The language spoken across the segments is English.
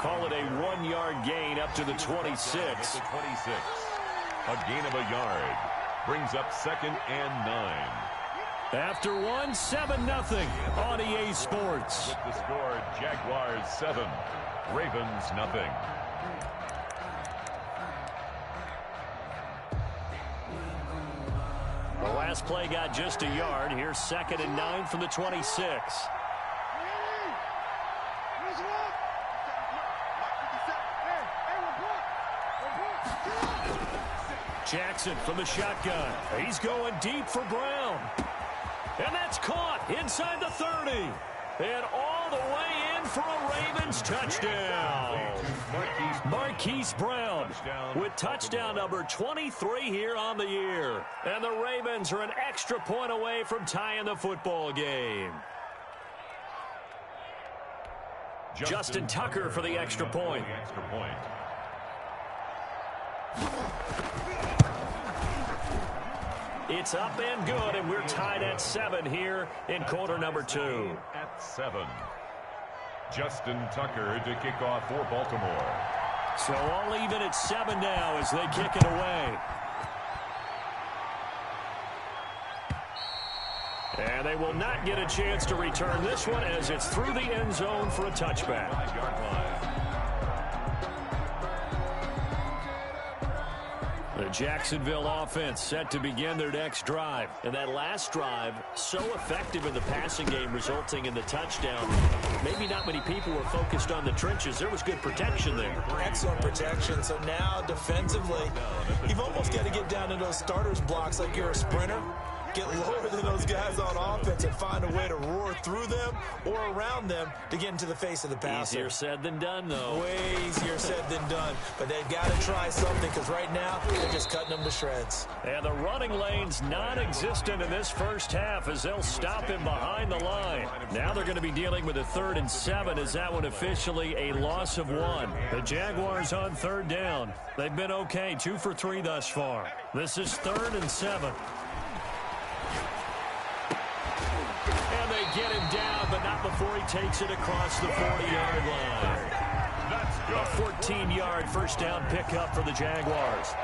Call it a 1-yard gain up to the 26. A gain of a yard. Brings up 2nd and 9. After 7-0 on EA Sports. With the score, Jaguars 7, Ravens 0. The last play got just a yard. Here's 2nd and 9 from the 26. Jackson from the shotgun. He's going deep for Brown. And that's caught inside the 30. And all the way in for a Ravens touchdown. Marquise Brown with touchdown number 23 here on the year. And the Ravens are an extra point away from tying the football game. Justin Tucker for the extra point. It's up and good, and we're tied at 7 here in quarter number 2. At 7. Justin Tucker to kick off for Baltimore. So all even at 7 now as they kick it away. And they will not get a chance to return this one as it's through the end zone for a touchback. 5-yard line. The Jacksonville offense set to begin their next drive. And that last drive, so effective in the passing game, resulting in the touchdown. Maybe not many people were focused on the trenches. There was good protection there. Excellent protection. So now, defensively, you've almost got to get down to those starters blocks like you're a sprinter. Get lower than those guys on offense and find a way to roar through them or around them to get into the face of the passer. Easier said than done, though. Way easier said than done. But they've got to try something because right now they're just cutting them to shreds. And the running lane's non-existent in this first half as they'll stop him behind the line. Now they're going to be dealing with a 3rd and 7 as that one officially a loss of 1. The Jaguars on 3rd down. They've been okay, 2 for 3 thus far. This is 3rd and 7. Get him down, but not before he takes it across the 40-yard line. A 14-yard first down pickup for the Jaguars.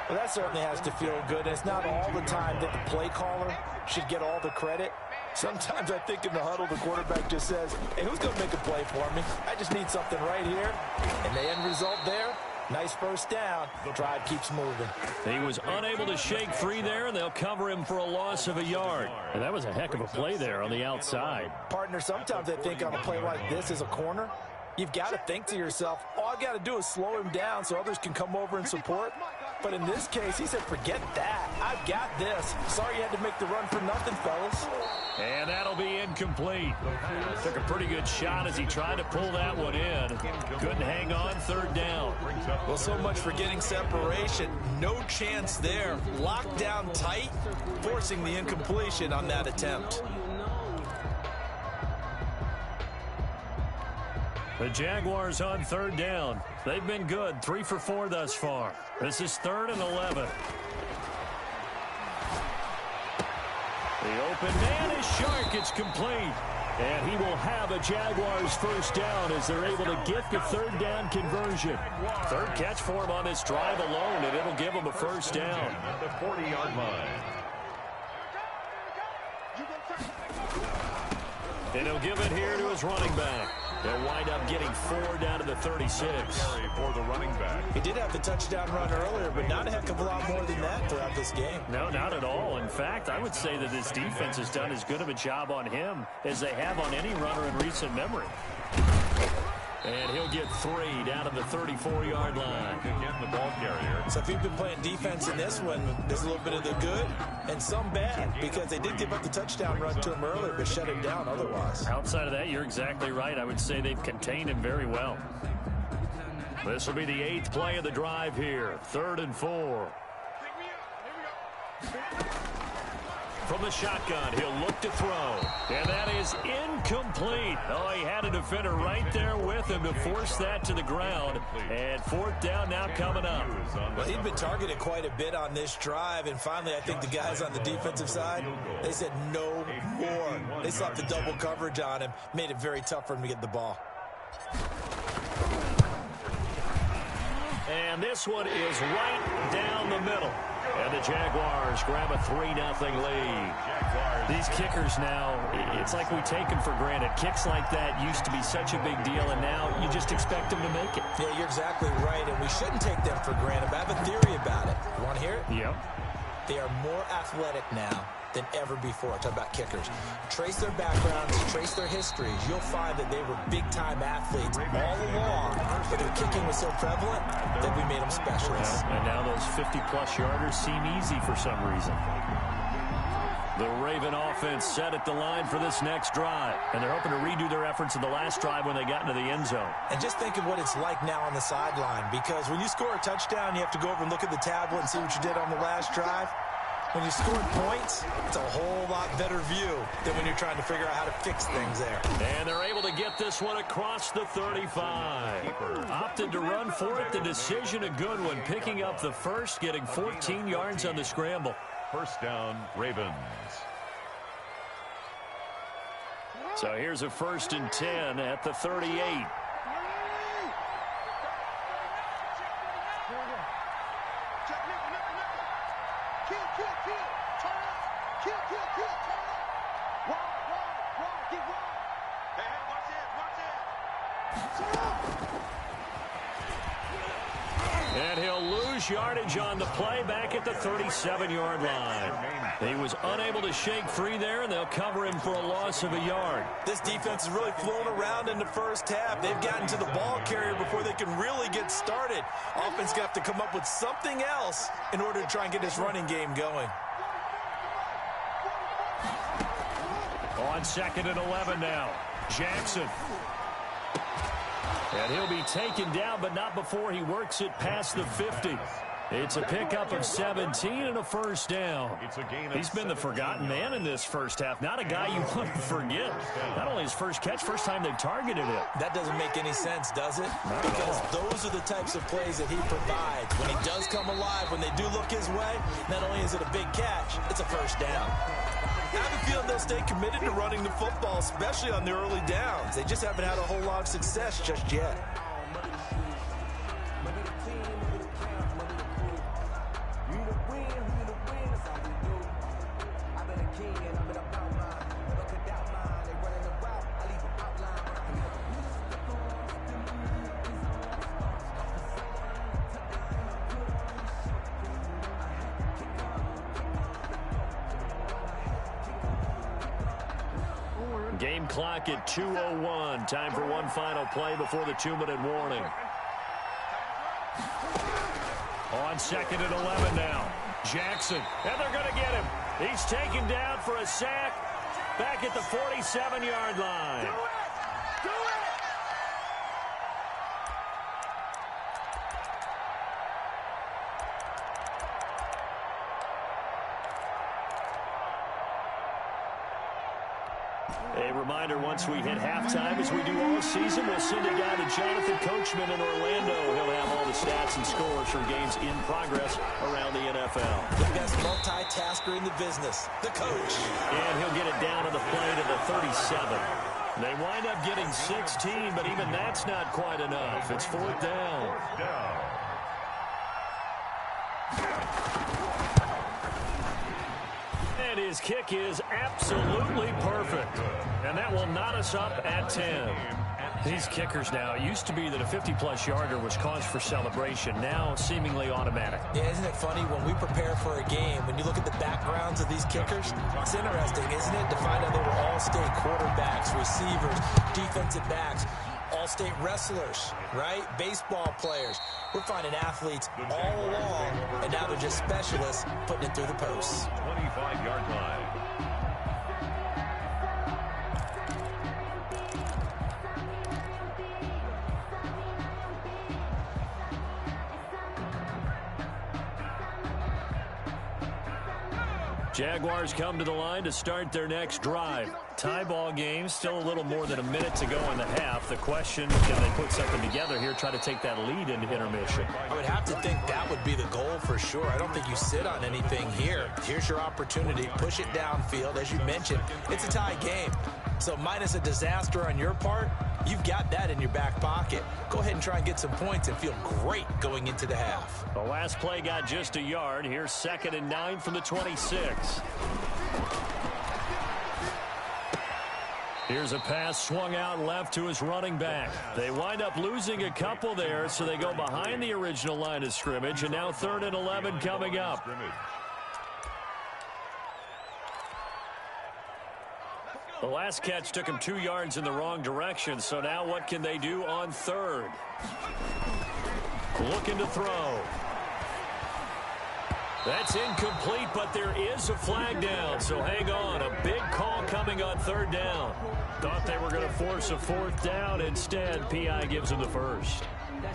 Well, that certainly has to feel good. And it's not all the time that the play caller should get all the credit. Sometimes I think in the huddle, the quarterback just says, hey, who's going to make a play for me? I just need something right here. And the end result there, nice first down. The drive keeps moving. He was unable to shake free there, and they'll cover him for a loss of a yard. And that was a heck of a play there on the outside. Partner, sometimes I think on a play like this as a corner, you've got to think to yourself, all I've got to do is slow him down so others can come over and support. But in this case, he said, forget that. I've got this. Sorry you had to make the run for nothing, fellas. And that'll be incomplete. Took a pretty good shot as he tried to pull that one in. Couldn't hang on 3rd down. Well, so much for getting separation. No chance there. Locked down tight, forcing the incompletion on that attempt. The Jaguars on 3rd down. They've been good, 3 for 4 thus far. This is 3rd and 11. The open man is Shark. It's complete. And he will have a Jaguars first down as they're able to get the 3rd down conversion. 3rd catch for him on this drive alone, and it'll give him a first down. At the 40-yard line. And he'll give it here to his running back. They'll wind up getting 4 down to the 36. For the running back. He did have the touchdown run earlier, but not a heck of a lot more than that throughout this game. No, not at all. In fact, I would say that this defense has done as good of a job on him as they have on any runner in recent memory. And he'll get 3 down to the 34-yard line. Again, the ball carrier. So if you've been playing defense in this one, there's a little bit of the good and some bad because they did give up the touchdown run to him earlier but shut him down otherwise. Outside of that, you're exactly right. I would say they've contained him very well. This will be the 8th play of the drive here. 3rd and 4. From the shotgun, he'll look to throw. And that is incomplete. Oh, he had a defender right there with him to force that to the ground. And 4th down now coming up. Well, he'd been targeted quite a bit on this drive. And finally, I think the guys on the defensive side, they said no more. They slapped the double coverage on him. Made it very tough for him to get the ball. And this one is right down the middle. And the Jaguars grab a 3-0 lead. These kickers now, it's like we take them for granted. Kicks like that used to be such a big deal, and now you just expect them to make it. Yeah, you're exactly right, and we shouldn't take them for granted. But I have a theory about it. You want to hear it? Yep. They are more athletic now than ever before. Talk about kickers. Trace their backgrounds, trace their histories. You'll find that they were big-time athletes all along, but their kicking was so prevalent that we made them specialists. Yeah, and now those 50-plus yarders seem easy for some reason. The Raven offense set at the line for this next drive, and they're hoping to redo their efforts in the last drive when they got into the end zone. And just think of what it's like now on the sideline, because when you score a touchdown, you have to go over and look at the tablet and see what you did on the last drive. When you scored points, it's a whole lot better view than when you're trying to figure out how to fix things there. And they're able to get this one across the 35. Opted to run for it. The decision a good one. Picking up the first, getting 14 yards on the scramble. First down, Ravens. So here's a 1st and 10 at the 38. And he'll lose yardage on the play back at the 37-yard line. He was unable to shake free there, and they'll cover him for a loss of a yard. This defense has really flown around in the first half. They've gotten to the ball carrier before they can really get started. Offense going to have to come up with something else in order to try and get this running game going. On 2nd and 11 now. Jackson. And he'll be taken down, but not before he works it past the 50. It's a pickup of 17 and a first down. He's been the forgotten man in this first half. Not a guy you want to forget. Not only his first catch, first time they've targeted him. That doesn't make any sense, does it? Because those are the types of plays that he provides. When he does come alive, when they do look his way, not only is it a big catch, it's a first down. I have a feeling they'll stay committed to running the football, especially on the early downs. They just haven't had a whole lot of success just yet. Game clock at 2:01. Time for one final play before the 2-minute warning. On 2nd and 11 now. Jackson. And they're going to get him. He's taken down for a sack back at the 47-yard line. Do it! Do it! A reminder, once we hit halftime, as we do all season, we'll send it down to Jonathan Coachman in Orlando. He'll have all the stats and scores from games in progress around the NFL. The best multitasker in the business, the coach. And he'll get it down to the play to the 37. They wind up getting 16, but even that's not quite enough. It's 4th down. And his kick is absolutely perfect. And that will knot us up at 10. These kickers now, it used to be that a 50-plus yarder was cause for celebration. Now seemingly automatic. Yeah, isn't it funny when we prepare for a game, when you look at the backgrounds of these kickers, it's interesting, isn't it, to find out they were all-state quarterbacks, receivers, defensive backs, all-state wrestlers, right? Baseball players. We're finding athletes all along, and now they're just specialists putting it through the posts. 25-yard line. Jaguars come to the line to start their next drive. Tie ball game, still a little more than a minute to go in the half. The question, can they put something together here, try to take that lead into intermission? I would have to think that would be the goal for sure. I don't think you sit on anything here. Here's your opportunity. Push it downfield. As you mentioned, it's a tie game. So minus a disaster on your part, you've got that in your back pocket. Go ahead and try and get some points and feel great going into the half. The last play got just a yard. Here's 2nd and 9 from the 26. Here's a pass swung out left to his running back. They wind up losing a couple there, so they go behind the original line of scrimmage, and now 3rd and 11 coming up. The last catch took him 2 yards in the wrong direction, so now what can they do on 3rd? Looking to throw. That's incomplete, but there is a flag down, so hang on. A big call coming on 3rd down. Thought they were going to force a 4th down. Instead, P.I. gives them the first.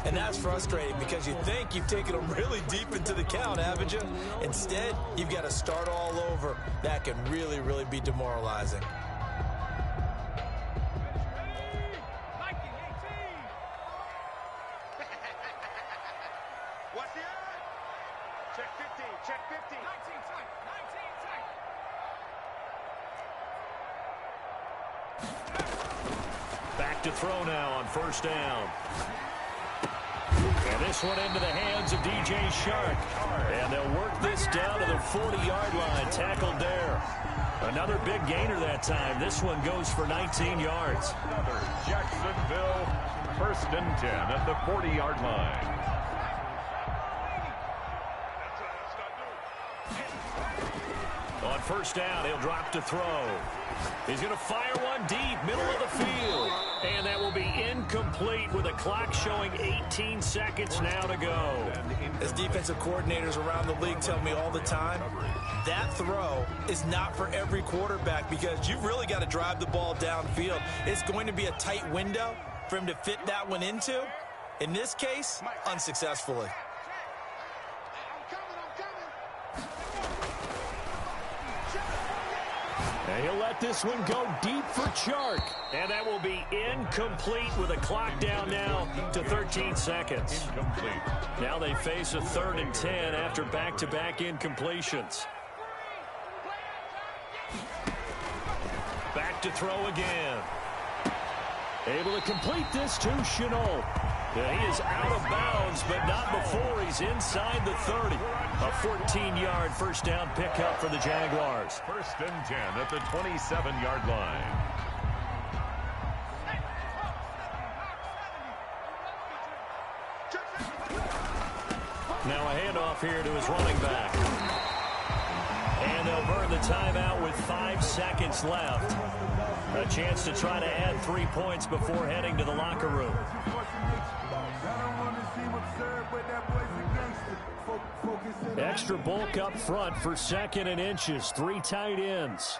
And that's frustrating because you think you've taken them really deep into the count, haven't you? Instead, you've got to start all over. That can really, really be demoralizing. Back to throw now on 1st down. And this one into the hands of DJ Shark. And they'll work this down to the 40-yard line. Tackled there. Another big gainer that time. This one goes for 19 yards. Another Jacksonville 1st and 10 at the 40-yard line. On 1st down, he'll drop to throw. He's going to fire one deep, middle of the field. And that will be incomplete with a clock showing 18 seconds now to go. As defensive coordinators around the league tell me all the time, that throw is not for every quarterback because you've really got to drive the ball downfield. It's going to be a tight window for him to fit that one into. In this case, unsuccessfully. And he'll let this one go deep for Chark. And that will be incomplete with a clock down now to 13 seconds. Incomplete. Now they face a 3rd and 10 after back-to-back incompletions. Back to throw again. Able to complete this to Chenault. Yeah, he is out of bounds, but not before he's inside the 30. A 14-yard 1st down pickup for the Jaguars. 1st and 10 at the 27-yard line. Now a handoff here to his running back. And they'll burn the timeout with 5 seconds left. A chance to try to add 3 points before heading to the locker room. Extra bulk up front for 2nd and inches. 3 tight ends.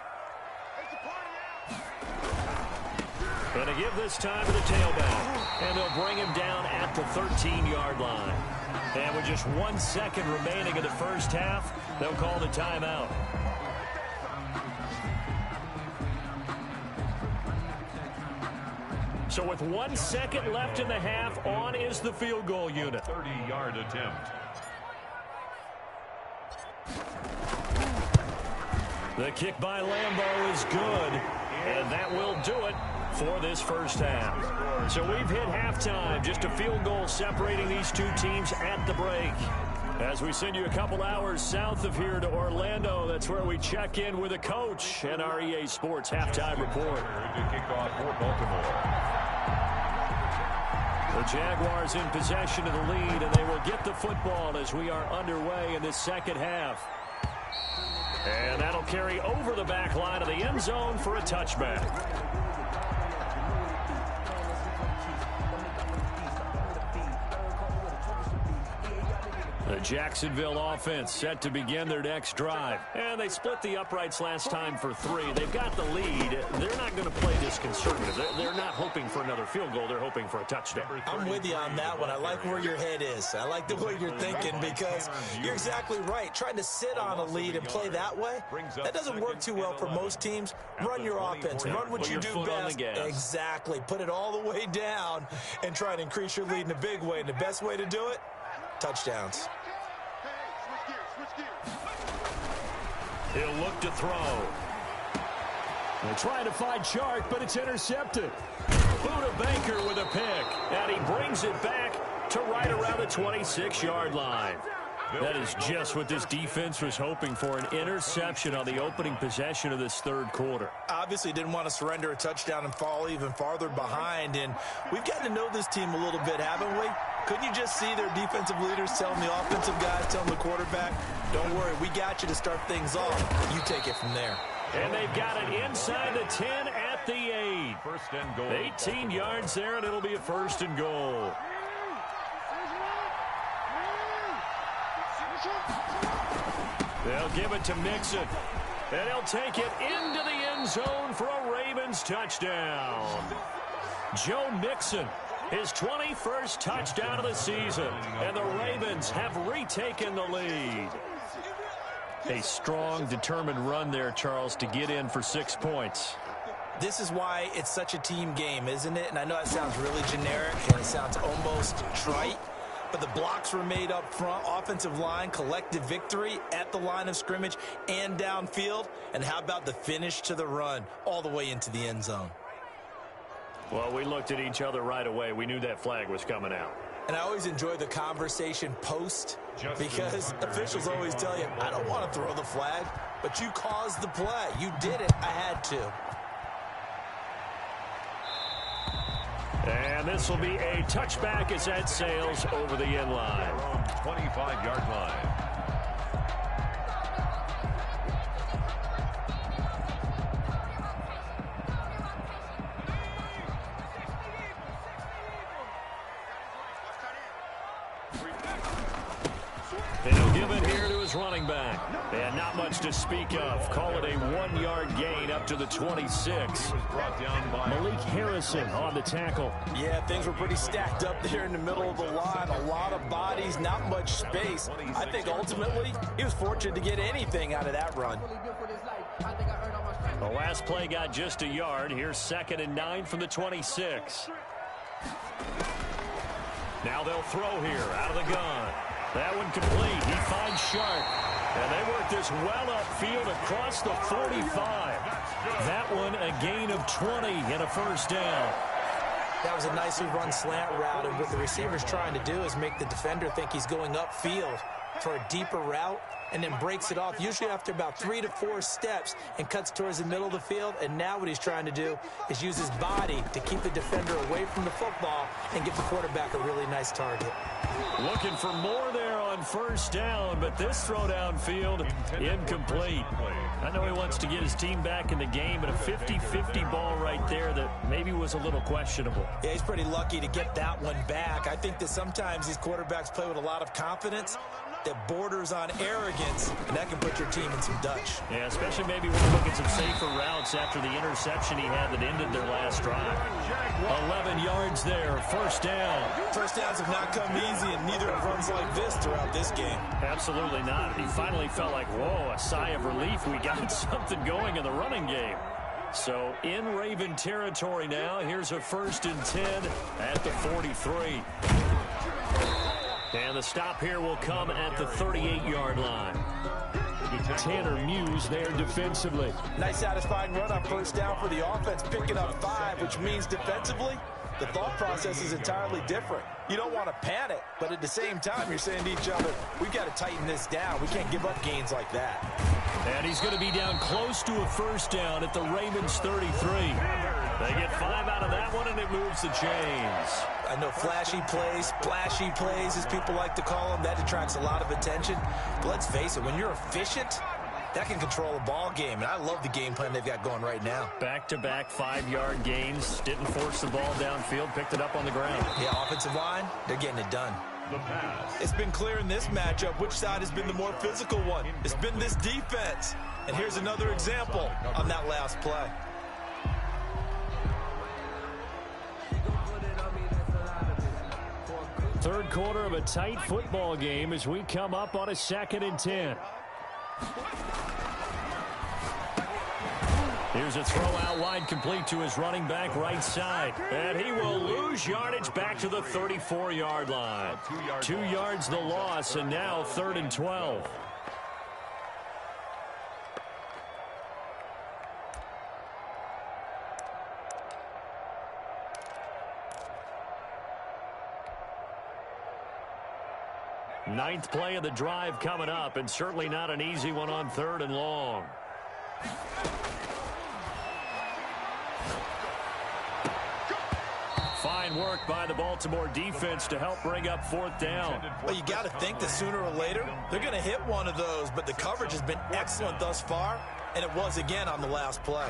And to give this time to the tailback. And they'll bring him down at the 13-yard line. And with just 1 second remaining in the 1st half, they'll call the timeout. So with 1 second left in the half, on is the field goal unit. 30-yard attempt. The kick by Lambeau is good, and that will do it for this 1st half. So we've hit halftime, just a field goal separating these two teams at the break. As we send you a couple hours south of here to Orlando, that's where we check in with a coach and our EA Sports halftime report. To kick off for Baltimore. The Jaguars in possession of the lead, and they will get the football as we are underway in this 2nd half. And that'll carry over the back line of the end zone for a touchback. The Jacksonville offense set to begin their next drive. And they split the uprights last time for 3. They've got the lead. They're not going to play this conservative. They're not hoping for another field goal. They're hoping for a touchdown. I'm with you on that one. I like where your head is. I like the way you're thinking because you're exactly right. Trying to sit on a lead and play that way, that doesn't work too well for most teams. Run your offense. Run what you do best. Exactly. Put it all the way down and try to increase your lead in a big way. And the best way to do it, touchdowns. He'll look to throw. They're trying to find Chark, but it's intercepted. Buda Baker with a pick, and he brings it back to right around the 26-yard line. That is just what this defense was hoping for, an interception on the opening possession of this third quarter. Obviously didn't want to surrender a touchdown and fall even farther behind, and we've gotten to know this team a little bit, haven't we? Couldn't you just see their defensive leaders telling the offensive guys, telling the quarterback, don't worry, we got you to start things off. You take it from there. And they've got it inside the 10 at the 8. First and goal. 18 yards there, and it'll be a first and goal. They'll give it to Mixon. And he'll take it into the end zone for a Ravens touchdown. Joe Mixon, his 21st touchdown of the season. And the Ravens have retaken the lead. A strong, determined run there, Charles, to get in for 6 points. This is why it's such a team game, isn't it? And I know it sounds really generic and it sounds almost trite. But the blocks were made up front. Offensive line, collective victory at the line of scrimmage and downfield. And how about the finish to the run all the way into the end zone? Well, we looked at each other right away. We knew that flag was coming out. And I always enjoy the conversation post because officials always tell you, I don't want to throw the flag, but you caused the play. You did it. I had to. And this will be a touchback as that sails over the end line. 25-yard line. And he'll give it here to his running back. And not much to speak of. Call it a 1-yard gain up to the 26. Brought down by Malik Harrison on the tackle. Yeah, things were pretty stacked up there in the middle of the line. A lot of bodies, not much space. I think ultimately he was fortunate to get anything out of that run. The last play got just a yard. Here's 2nd and 9 from the 26. Now they'll throw here out of the gun. That one complete. He finds Sharp. And they work this well upfield across the 45. That one a gain of 20 and a first down. That was a nicely run slant route, and what the receiver's trying to do is make the defender think he's going upfield for a deeper route and then breaks it off, usually after about 3 to 4 steps, and cuts towards the middle of the field. And now what he's trying to do is use his body to keep the defender away from the football and give the quarterback a really nice target. Looking for more there on first down, but this throw downfield incomplete. I know he wants to get his team back in the game, but a 50-50 ball right there that maybe was a little questionable. Yeah, he's pretty lucky to get that one back. I think that sometimes these quarterbacks play with a lot of confidence that borders on arrogance, and that can put your team in some Dutch. Yeah, especially maybe when you look at some safer routes after the interception he had that ended their last drive. 11 yards there, first down. First downs have not come easy, and neither have runs like this throughout this game. Absolutely not. He finally felt like, whoa, a sigh of relief. We got something going in the running game. So in Raven territory now, here's a 1st and 10 at the 43. And the stop here will come at the 38-yard line. Tanner Muse there defensively. Nice satisfying run on first down for the offense, picking up 5, which means defensively, the thought process is entirely different. You don't want to panic, but at the same time, you're saying to each other, we've got to tighten this down. We can't give up gains like that. And he's going to be down close to a first down at the Ravens 33. They get 5 out of that one, and it moves the chains. I know flashy plays, splashy plays, as people like to call them, that attracts a lot of attention. But let's face it, when you're efficient, that can control a ball game, and I love the game plan they've got going right now. Back-to-back 5-yard gains, didn't force the ball downfield, picked it up on the ground. Yeah, offensive line, they're getting it done. the pass. It's been clear in this matchup which side has been the more physical one. It's been this defense. And here's another example on that last play. Third quarter of a tight football game as we come up on a 2nd and 10. Here's a throw out wide, complete to his running back right side. And he will lose yardage back to the 34-yard line. 2 yards the loss, and now 3rd and 12. Ninth play of the drive coming up, and certainly not an easy one on 3rd and long. Fine work by the Baltimore defense to help bring up 4th down. Well, you got to think that sooner or later they're going to hit one of those, but the coverage has been excellent thus far, and it was again on the last play.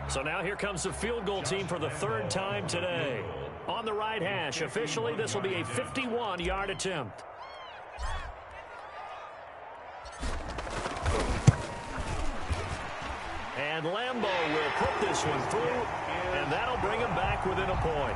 So now here comes the field goal team for the 3rd time today. On the right hash, officially this will be a 51-yard attempt. And Lambeau will put this one through, and that'll bring him back within a point.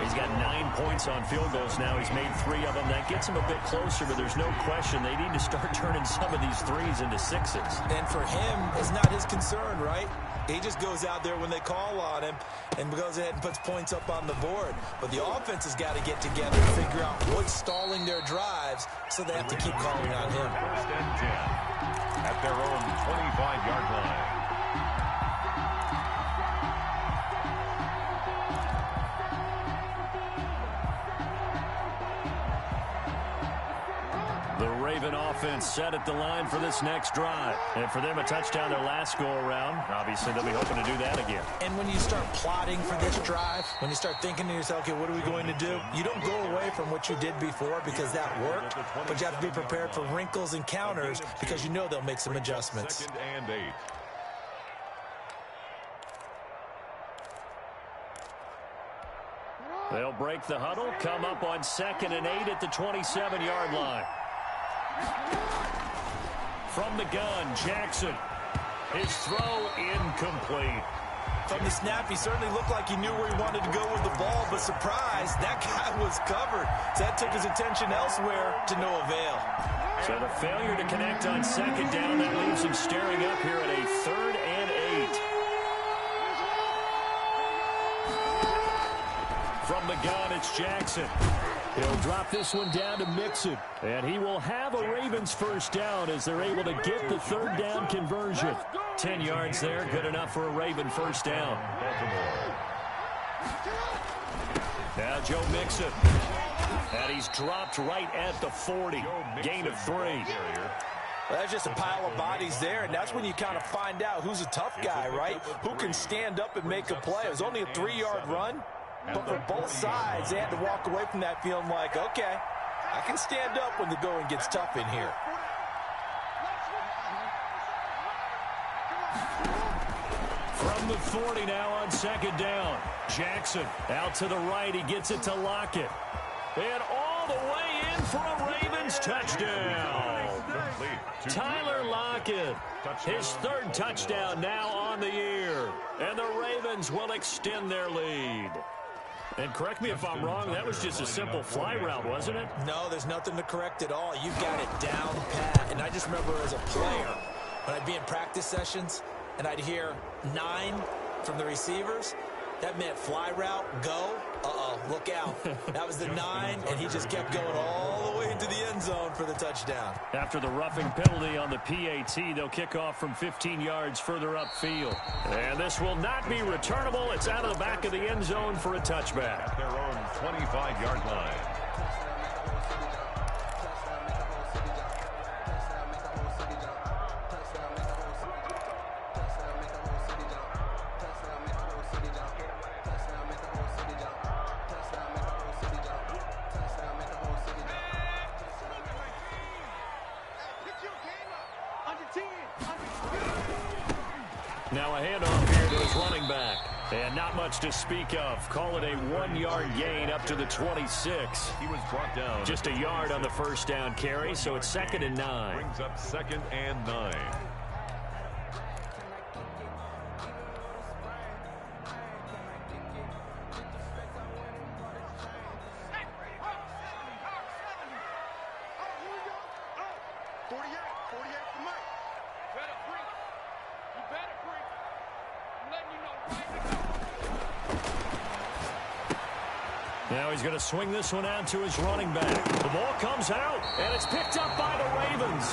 He's got 9 points on field goals now. He's made 3 of them. That gets him a bit closer, but there's no question they need to start turning some of these 3s into 6s. And for him, it's not his concern, right? He just goes out there when they call on him and goes ahead and puts points up on the board. But the offense has got to get together and figure out what's stalling their drives, so they have to keep calling on him. 1st and 10 at their own 25-yard line. The Raven offense set at the line for this next drive. And for them, a touchdown their last go-around. Obviously, they'll be hoping to do that again. And when you start plotting for this drive, when you start thinking to yourself, okay, what are we going to do? You don't go away from what you did before because that worked, but you have to be prepared for wrinkles and counters because you know they'll make some adjustments. 2nd and 8. They'll break the huddle, come up on 2nd and 8 at the 27-yard line. From the gun, Jackson. His throw incomplete. From the snap, he certainly looked like he knew where he wanted to go with the ball, but surprise, that guy was covered. So that took his attention elsewhere to no avail. So the failure to connect on 2nd down, that leaves him staring up here at a 3rd and 8. From the gun, it's Jackson. He'll drop this one down to Mixon. And he will have a Ravens 1st down as they're able to get the 3rd down conversion. 10 yards there, good enough for a Raven 1st down. Now Joe Mixon. And he's dropped right at the 40. Gain of 3. Well, that's just a pile of bodies there, and that's when you kind of find out who's a tough guy, right? Who can stand up and make a play. It was only a 3-yard run. But for both sides, they had to walk away from that feeling like, okay, I can stand up when the going gets tough in here. From the 40 now on 2nd down. Jackson out to the right. He gets it to Lockett. And all the way in for a Ravens touchdown. Tyler Lockett, his 3rd touchdown now on the year. And the Ravens will extend their lead. And correct me if I'm wrong, that was just a simple fly route, wasn't it? No, there's nothing to correct at all. You got it down pat. And I just remember as a player, when I'd be in practice sessions and I'd hear 9 from the receivers, that meant fly route, go. Uh-oh, look out. That was the 9, and he just kept going all the way into the end zone for the touchdown. After the roughing penalty on the PAT, they'll kick off from 15 yards further upfield. And this will not be returnable. It's out of the back of the end zone for a touchback. At their own 25-yard line. Now a handoff here to his running back. And not much to speak of. Call it a 1-yard gain up to the 26. He was brought down. Just a yard on the first down carry, so it's 2nd and 9. Brings up 2nd and 9. Now he's going to swing this one out to his running back. The ball comes out, and it's picked up by the Ravens.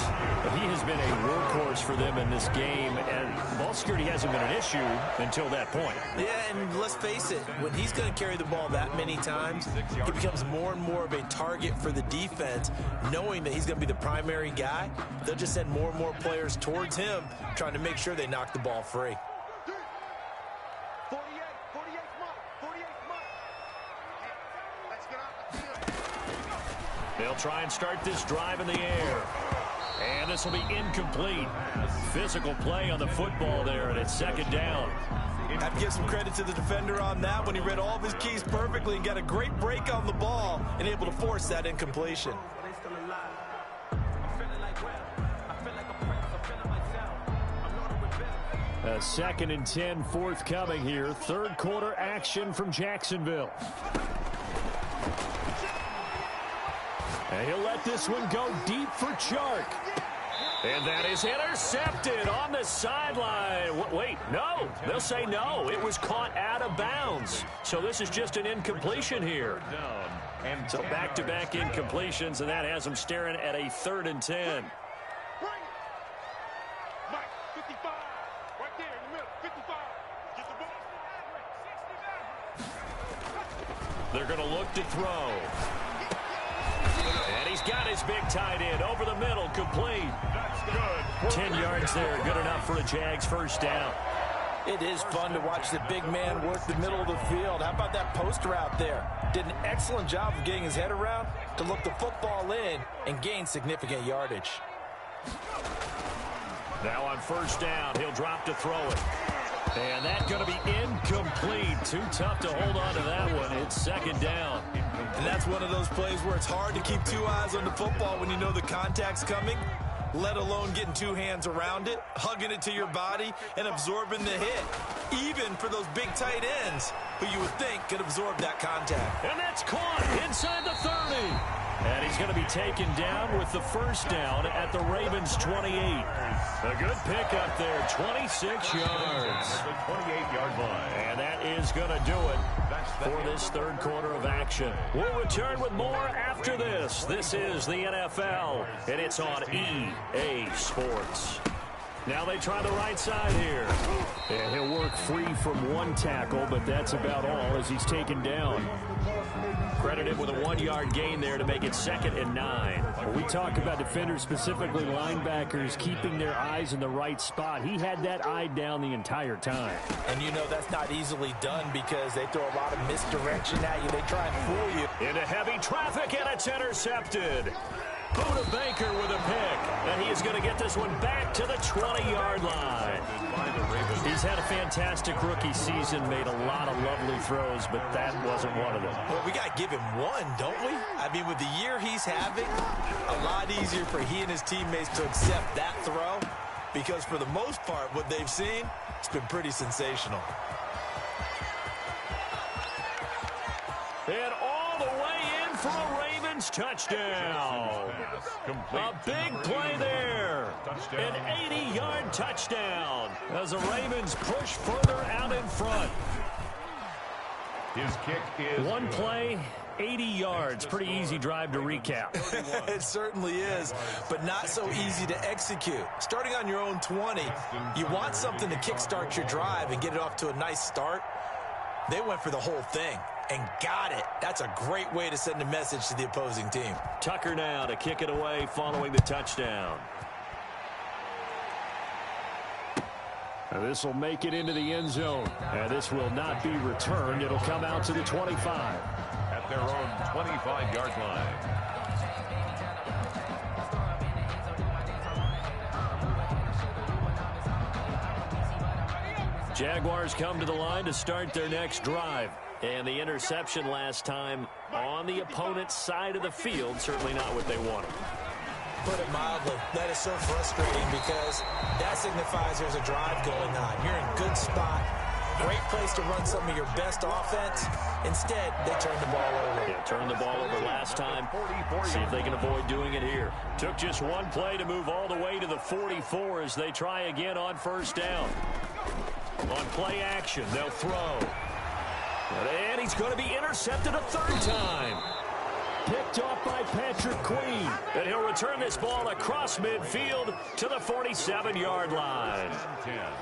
He has been a workhorse for them in this game, and ball security hasn't been an issue until that point. Yeah, and let's face it, when he's going to carry the ball that many times, he becomes more and more of a target for the defense, knowing that he's going to be the primary guy. They'll just send more and more players towards him, trying to make sure they knock the ball free. They'll try and start this drive in the air. And this will be incomplete. Physical play on the football there, and it's 2nd down. I have to give some credit to the defender on that when he read all of his keys perfectly and got a great break on the ball and able to force that incompletion. A 2nd and 10 forthcoming here. Third quarter action from Jacksonville. And he'll let this one go deep for Chark. And that is intercepted on the sideline. Wait, no. They'll say no. It was caught out of bounds. So this is just an incompletion here. So back-to-back incompletions, and that has him staring at a 3rd and 10. They're going to look to throw. And he's got his big tight end over the middle, complete. That's good. 10 yards there, good enough for a Jags first down. It is fun to watch the big man work the middle of the field. How about that post route there? Did an excellent job of getting his head around to look the football in and gain significant yardage. Now on first down, he'll drop to throw it. And that's going to be incomplete. Too tough to hold on to that one. It's 2nd down. And that's one of those plays where it's hard to keep 2 eyes on the football when you know the contact's coming, let alone getting 2 hands around it, hugging it to your body, and absorbing the hit. Even for those big tight ends who you would think could absorb that contact. And that's caught inside the 30. And he's going to be taken down with the first down at the Ravens' 28. A good pickup there, 26 yards. The 28-yard line. And that is going to do it for this third quarter of action. We'll return with more after this. This is the NFL, and it's on EA Sports. Now they try the right side here. And he'll work free from one tackle, but that's about all as he's taken down. Credit him with a 1-yard gain there to make it 2nd and 9. When we talk about defenders, specifically linebackers, keeping their eyes in the right spot, he had that eye down the entire time. And you know that's not easily done because they throw a lot of misdirection at you. They try and fool you. Into heavy traffic, and it's intercepted. Buda Baker with a pick, and he is going to get this one back to the 20-yard line. He's had a fantastic rookie season, made a lot of lovely throws, but that wasn't one of them. Well, we got to give him one, don't we? I mean, with the year he's having, a lot easier for he and his teammates to accept that throw because for the most part, what they've seen, it's been pretty sensational. And all the way in for a Ravens touchdown. A big play there. An 80-yard touchdown as the Ravens push further out in front. His kick is one play, 80 yards. Pretty easy drive to recap. It certainly is, but not so easy to execute. Starting on your own 20, you want something to kickstart your drive and get it off to a nice start. They went for the whole thing and got it. That's a great way to send a message to the opposing team. Tucker now to kick it away following the touchdown. This will make it into the end zone. And this will not be returned. It'll come out to the 25. At their own 25-yard line. Jaguars come to the line to start their next drive. And the interception last time on the opponent's side of the field, certainly not what they wanted. Put it mildly, that is so frustrating because that signifies there's a drive going on. You're in good spot. Great place to run some of your best offense. Instead, they turn the ball over. Yeah, turned the ball over last time. See if they can avoid doing it here. Took just one play to move all the way to the 44 as they try again on first down. On play action, they'll throw. And he's going to be intercepted a third time. Picked off by Patrick Queen. And he'll return this ball across midfield to the 47-yard line.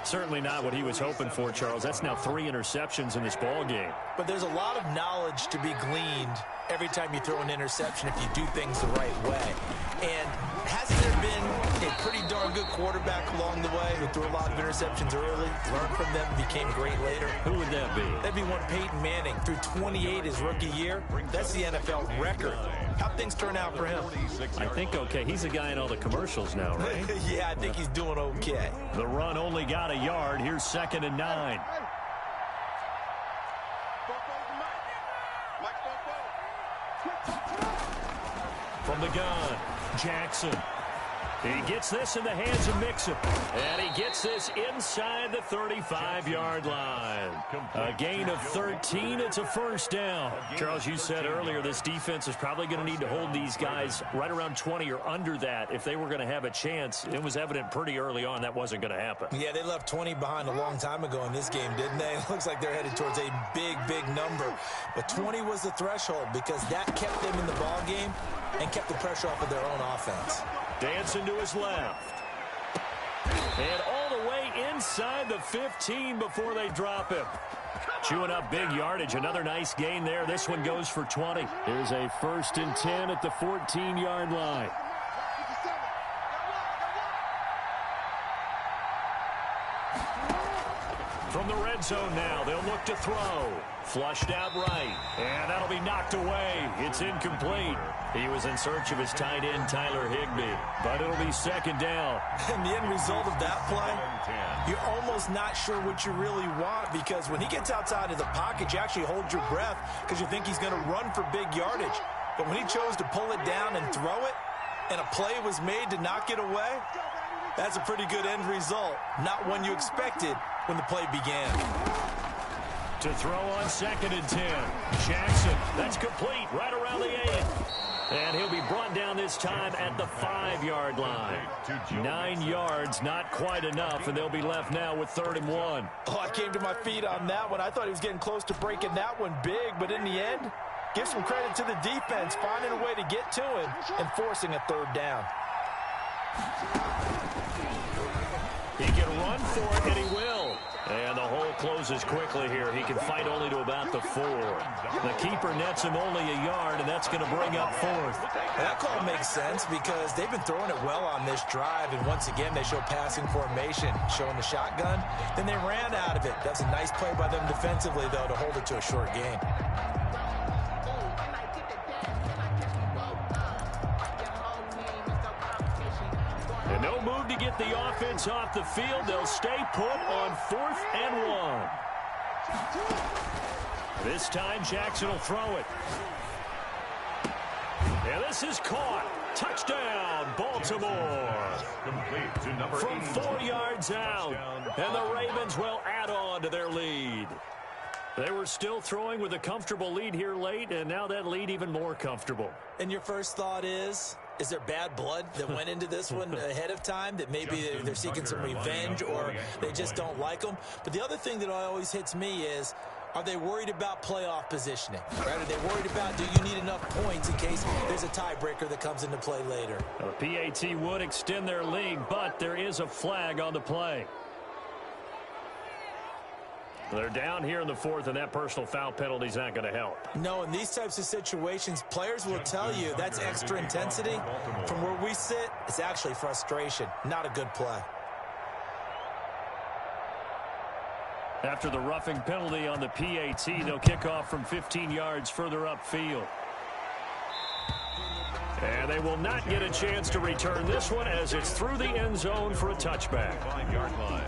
Certainly not what he was hoping for, Charles. That's now 3 interceptions in this ball game. But there's a lot of knowledge to be gleaned every time you throw an interception if you do things the right way. And hasn't there been a pretty darn good quarterback along the way who threw a lot of interceptions early, learned from them, and became great later? Who would that be? That'd be one Peyton Manning. Threw 28 his rookie year. That's the NFL record. How'd things turn out for him? I think okay. He's a guy in all the commercials now, right? Yeah, I think he's doing okay. The run only got a yard. Here's 2nd and 9. From the gun, Jackson. He gets this in the hands of Mixon. And he gets this inside the 35-yard line. A gain of 13. It's a first down. Charles, you said earlier this defense is probably going to need to hold these guys right around 20 or under that if they were going to have a chance. It was evident pretty early on that wasn't going to happen. Yeah, they left 20 behind a long time ago in this game, didn't they? It looks like they're headed towards a big, big number. But 20 was the threshold because that kept them in the ball game and kept the pressure off of their own offense. Dancing to his left. And all the way inside the 15 before they drop him. Chewing up big yardage. Another nice gain there. This one goes for 20. Here's a 1st and 10 at the 14-yard line. From the red zone now, they'll look to throw. Flushed out right. And that'll be knocked away. It's incomplete. He was in search of his tight end, Tyler Higbee. But it'll be 2nd down. And the end result of that play, you're almost not sure what you really want because when he gets outside of the pocket, you actually hold your breath because you think he's going to run for big yardage. But when he chose to pull it down and throw it, and a play was made to knock it away, that's a pretty good end result. Not one you expected when the play began. To throw on 2nd and 10. Jackson, that's complete right around the 8. And he'll be brought down this time at the 5-yard line. 9 yards, not quite enough, and they'll be left now with 3rd and 1. Oh, I came to my feet on that one. I thought he was getting close to breaking that one big, but in the end, give some credit to the defense, finding a way to get to him and forcing a 3rd down. He can run for it, and he will. And the hole closes quickly here. He can fight only to about the 4. The keeper nets him only a yard, and that's going to bring up 4th. That call makes sense because they've been throwing it well on this drive, and once again they show passing formation, showing the shotgun. Then they ran out of it. That's a nice play by them defensively, though, to hold it to a short gain. And no move to get the offense off the field. They'll stay put on 4th and 1. This time Jackson will throw it. And this is caught. Touchdown, Baltimore. From 4 yards out. And the Ravens will add on to their lead. They were still throwing with a comfortable lead here late, and now that lead even more comfortable. And your first thought is there bad blood that went into this one ahead of time, that maybe they're seeking some revenge or they just don't like them? But the other thing that always hits me is, are they worried about playoff positioning? Right? Are they worried about, do you need enough points in case there's a tiebreaker that comes into play later? Well, the PAT would extend their lead, but there is a flag on the play. They're down here in the 4th, and that personal foul penalty is not going to help. No, in these types of situations, players will tell you that's extra intensity. From where we sit, it's actually frustration, not a good play. After the roughing penalty on the PAT, they'll kick off from 15 yards further upfield. And they will not get a chance to return this one as it's through the end zone for a touchback. 5-yard line.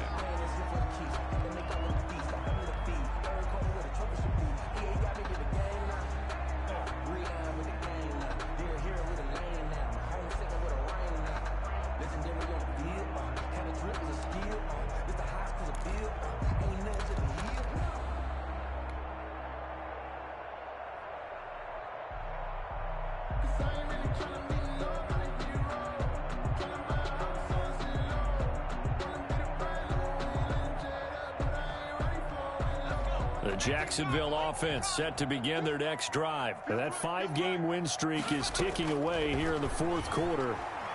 Jacksonville offense set to begin their next drive. That 5-game win streak is ticking away here in the fourth quarter.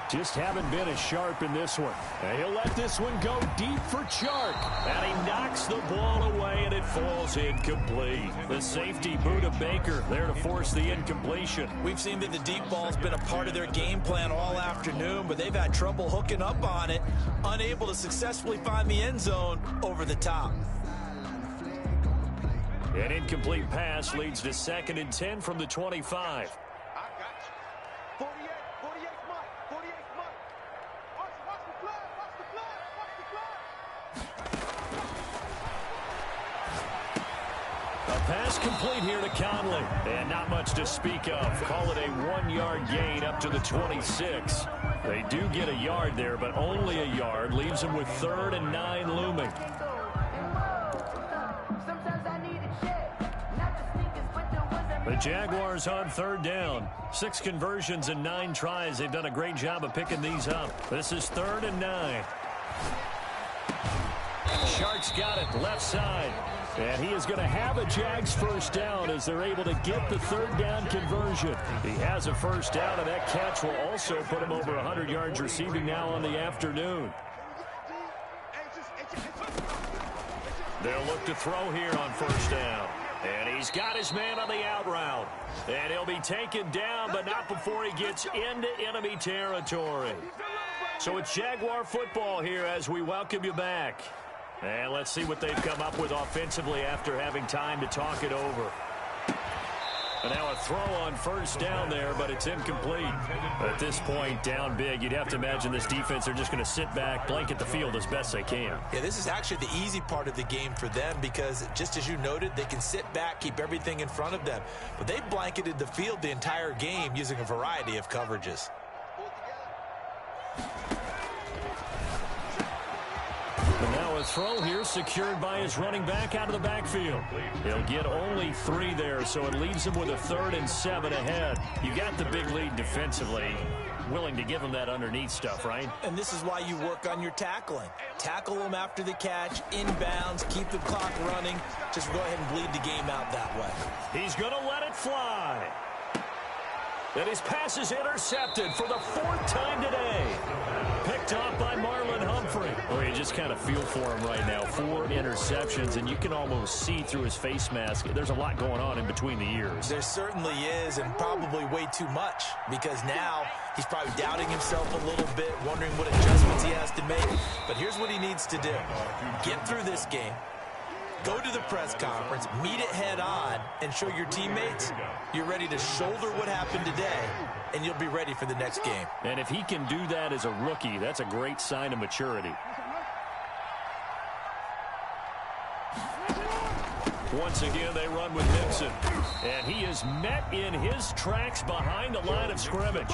Just haven't been as sharp in this one. And he'll let this one go deep for Chark. And he knocks the ball away, and it falls incomplete. The safety, Buda Baker, there to force the incompletion. We've seen that the deep ball's been a part of their game plan all afternoon, but they've had trouble hooking up on it, unable to successfully find the end zone over the top. An incomplete pass leads to 2nd and 10 from the 25. Pass complete here to Conley. And not much to speak of. Call it a 1-yard gain up to the 26. They do get a yard there, but only a yard. Leaves them with 3rd and 9 looming. The Jaguars on 3rd down. 6 conversions and 9 tries. They've done a great job of picking these up. This is 3rd and 9. Shark's got it left side. And he is going to have a Jags first down as they're able to get the 3rd down conversion. He has a first down, and that catch will also put him over 100 yards receiving now on the afternoon. They'll look to throw here on first down. And he's got his man on the out route. And he'll be taken down, but not before he gets into enemy territory. So it's Jaguar football here as we welcome you back. And let's see what they've come up with offensively after having time to talk it over. And now a throw on first down there, but it's incomplete. At this point, down big, you'd have to imagine this defense are just going to sit back, blanket the field as best they can. Yeah, this is actually the easy part of the game for them because, just as you noted, they can sit back, keep everything in front of them. But they've blanketed the field the entire game using a variety of coverages. And now a throw here secured by his running back out of the backfield. He'll get only 3 there, so it leaves him with a 3rd and 7 ahead. You got the big lead defensively. Willing to give him that underneath stuff, right? And this is why you work on your tackling. Tackle them after the catch, inbounds, keep the clock running. Just go ahead and bleed the game out that way. He's going to let it fly. And his pass is intercepted for the 4th time today. Picked off by Marlon Humphrey. Oh, you just kind of feel for him right now. 4 interceptions, and you can almost see through his face mask. There's a lot going on in between the ears. There certainly is, and probably way too much, because now he's probably doubting himself a little bit, wondering what adjustments he has to make. But here's what he needs to do. Get through this game. Go to the press conference, meet it head on, and show your teammates you're ready to shoulder what happened today, and you'll be ready for the next game. And if he can do that as a rookie, that's a great sign of maturity. Once again, they run with Nixon. And he is met in his tracks behind the line of scrimmage.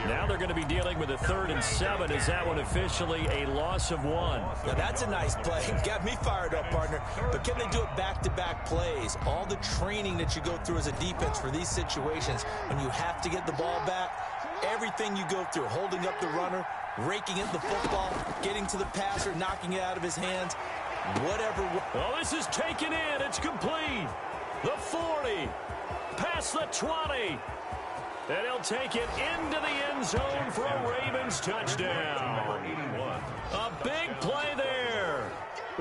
Now they're going to be dealing with a 3rd and 7. Is that one officially a loss of 1? Now that's a nice play. Got me fired up, partner. But can they do it back-to-back plays? All the training that you go through as a defense for these situations, when you have to get the ball back, everything you go through, holding up the runner, raking at the football, getting to the passer, knocking it out of his hands, whatever. Well, this is taken in. It's complete. The 40. Past the 20. And he'll take it into the end zone for a Ravens touchdown. A big play there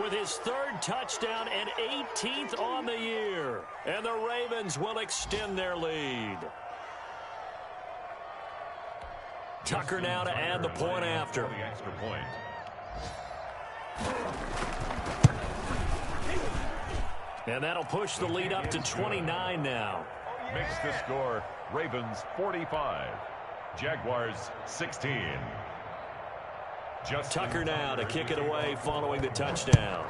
with his 3rd touchdown and 18th on the year. And the Ravens will extend their lead. Tucker now to add the point after. The extra point. And that'll push the lead up to 29 now. Makes the score Ravens 45, Jaguars 16. Tucker now to kick it away following the touchdown.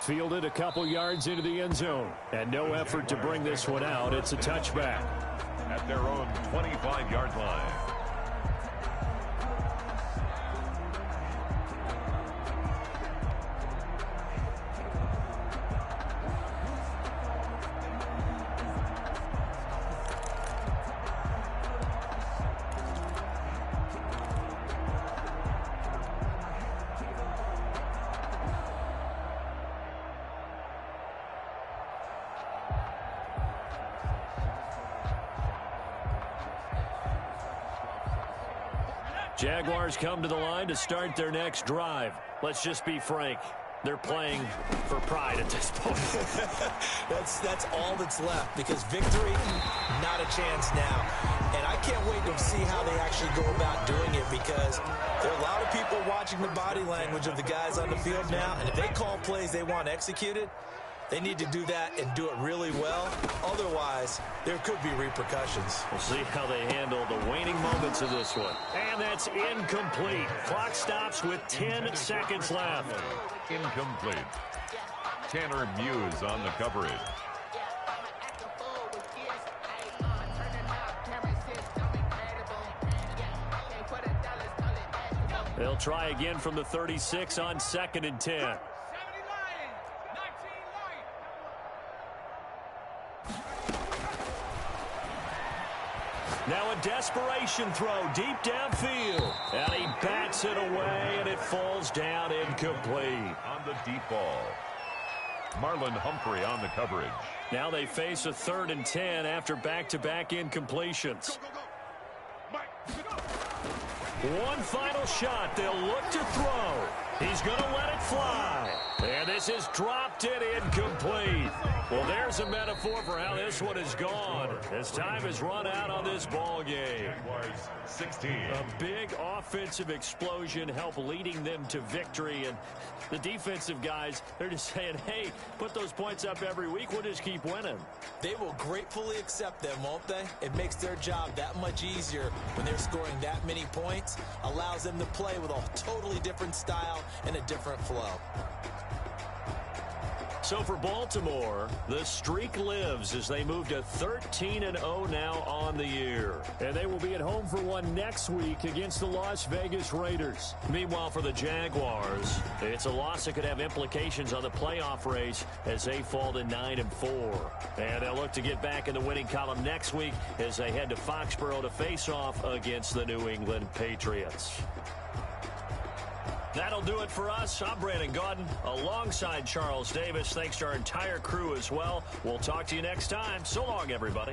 Fielded a couple yards into the end zone. And no effort to bring this one out. It's a touchback. At their own 25-yard line. Jaguars come to the line to start their next drive. Let's just be frank. They're playing for pride at this point. That's all that's left, because victory, not a chance now. And I can't wait to see how they actually go about doing it, because there are a lot of people watching the body language of the guys on the field now, and if they call plays they want executed, they need to do that and do it really well. Otherwise, there could be repercussions. We'll see how they handle the waning moments of this one. And that's incomplete. Clock stops with 10 seconds left. Incomplete. Tanner Muse on the coverage. They'll try again from the 36 on 2nd and 10. Now a desperation throw deep downfield. And he bats it away, and it falls down incomplete. On the deep ball. Marlon Humphrey on the coverage. Now they face a 3rd and 10 after back-to-back incompletions. One final shot. They'll look to throw. He's going to let it fly. And this is dropped it incomplete. Well, there's a metaphor for how this one is gone. As time has run out on this ball game. 16. A big offensive explosion helped leading them to victory. And the defensive guys, they're just saying, hey, put those points up every week. We'll just keep winning. They will gratefully accept them, won't they? It makes their job that much easier when they're scoring that many points. Allows them to play with a totally different style and a different flow. So for Baltimore, the streak lives as they move to 13-0 now on the year. And they will be at home for one next week against the Las Vegas Raiders. Meanwhile, for the Jaguars, it's a loss that could have implications on the playoff race as they fall to 9-4. And they'll look to get back in the winning column next week as they head to Foxborough to face off against the New England Patriots. That'll do it for us. I'm Brandon Gaudin alongside Charles Davis. Thanks to our entire crew as well. We'll talk to you next time. So long, everybody.